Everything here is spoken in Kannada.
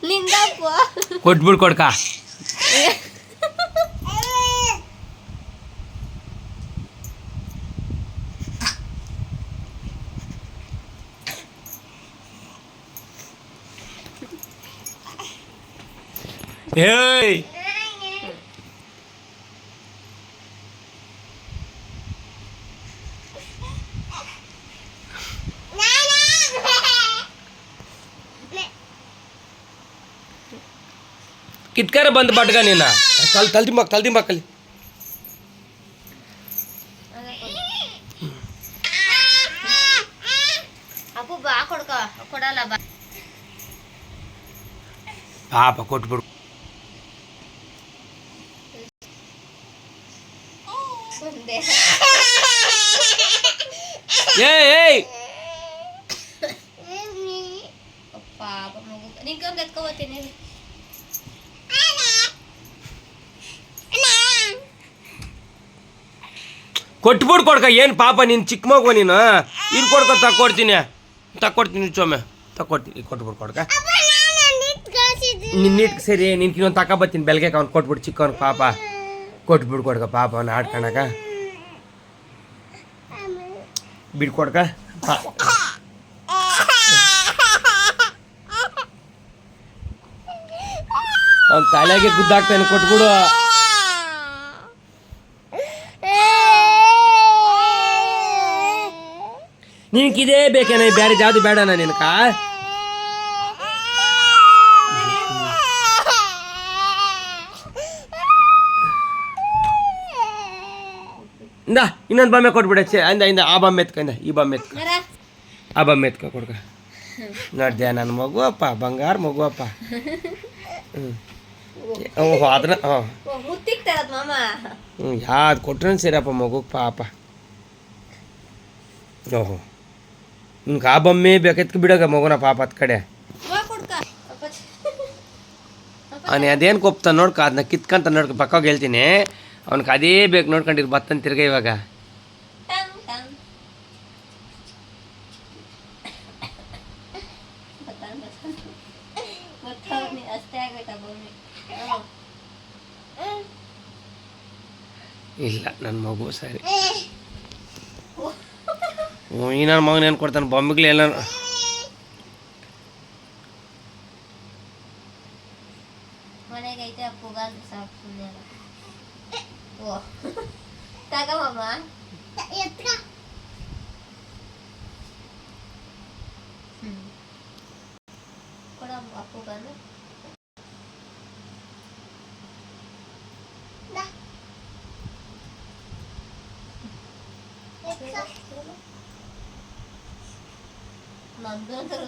ನಿಂದಪ್ಪ ಕೊಟ್ಬಿಡು ಕೊಡ್ಕ. ಏಯ್ ಕಿತ್ಕಾರ ಬಂದು ಬಟ್ಗ ನೀನ ಕಲ್ದಿಂಬಕ್ಕಲಿ ಅಪ್ಪು ಬಾ ಕೊಡಲ್ಲ ಬಾ ಪಾಪ ಕೊಟ್ಬಿಡು. ಏಯ್ ಪಾಪ ಮಗು ನಿಂಗೆ ಎತ್ಕೋತೀನಿ. ಕೊಟ್ಬಿಡು ಕೊಡ್ಕ. ಏನು ಪಾಪ ನೀನು ಚಿಕ್ಕ ಮಗು ನೀನು. ಇನ್ನು ಕೊಡ್ಕೊ ತಕ್ಕೊಡ್ತೀನಿ ಚೊಮ್ಮೆ ತಕ್ಕೊಡ್ತೀನಿ. ಕೊಟ್ಬಿಡು ಕೊಡ್ಕ. ನಿನ್ನ ನೀಟ್ ಸರಿ ನಿನ್ಗೆ ಇನ್ನೊಂದು ತಗೊಬತ್ತೀನಿ ಬೆಳಗ್ಗೆ ಅವ್ನು ಕೊಟ್ಬಿಡು ಚಿಕ್ಕವನು ಪಾಪ. ಕೊಟ್ಬಿಡು ಕೊಡ್ಕ ಪಾಪ ಅವನು ಆಡ್ಕೊಳಕ ಬಿಡ್ಕೊಡ್ಕ. ಅವ್ನು ತಲೆಗೆ ಗುದ್ದಾಗ್ತಾನೆ ಕೊಟ್ಬಿಡು. ನಿನಗಿದೇ ಬೇಕೇನ ಬೇರೆ ಯಾವುದು ಬೇಡನ ನಿನಕ? ಇಂದ ಇನ್ನೊಂದು ಬೊಮ್ಮೆ ಕೊಟ್ಬಿಡಚ್ಚೆ. ಇಂದ ಆ ಬೊಮ್ಮೆ ಎತ್ಕೊಂಡ ಈ ಬೊಮ್ಮೆ ಎತ್ಕ ಆ ಬೊಮ್ಮೆ ಎತ್ಕೊ ಕೊಡ್ಕ. ನೋಡ್ದೆ ನನ್ನ ಮಗು ಅಪ್ಪ ಬಂಗಾರ ಮಗು ಅಪ್ಪ. ಅದನ್ನ ಯಾವ್ದು ಕೊಟ್ರೂ ಸೇರಪ್ಪ ಮಗು ಪಾಪ. ಓಹೋ ನಿಮ್ಗೆ ಆ ಬೊಮ್ಮೆ ಬೇಕೆತ್ಕ ಬಿಡೋಗ ಮಗುನ ಪಾಪ ಅತ್ ಕಡೆ. ಅವನು ಅದೇನು ಕೊಪ್ತಾನೆ ನೋಡ್ಕ ಅದನ್ನ ಕಿತ್ಕಂತ ನೋಡ್ಕೊ ಪಕ್ಕಾಗ ಹೇಳ್ತೀನಿ. ಅವ್ನಿಗೆ ಅದೇ ಬೇಕು ನೋಡ್ಕೊಂಡಿರು ಬತ್ತನ್ ತಿರ್ಗ ಇವಾಗ. ಇಲ್ಲ ನನ್ನ ಮಗು ಸರಿ. ಈ ನನ್ನ ಮಗನ ಏನು ಕೊಡ್ತಾನೆ ಬೊಮ್ಮಿಗ್ಲಿ ಎಲ್ಲ. ಮನೆಗೈತೆ ಅಪ್ಪುಗಾಲ್ ಸಾಕು ಸುಮ್ಮನೆ ಓ ತಗಮ್ಮ ಎತ್ರ ಕೊಡಮ್ಮ ಅಪ್ಪುಗಾಲ್ ನಂದು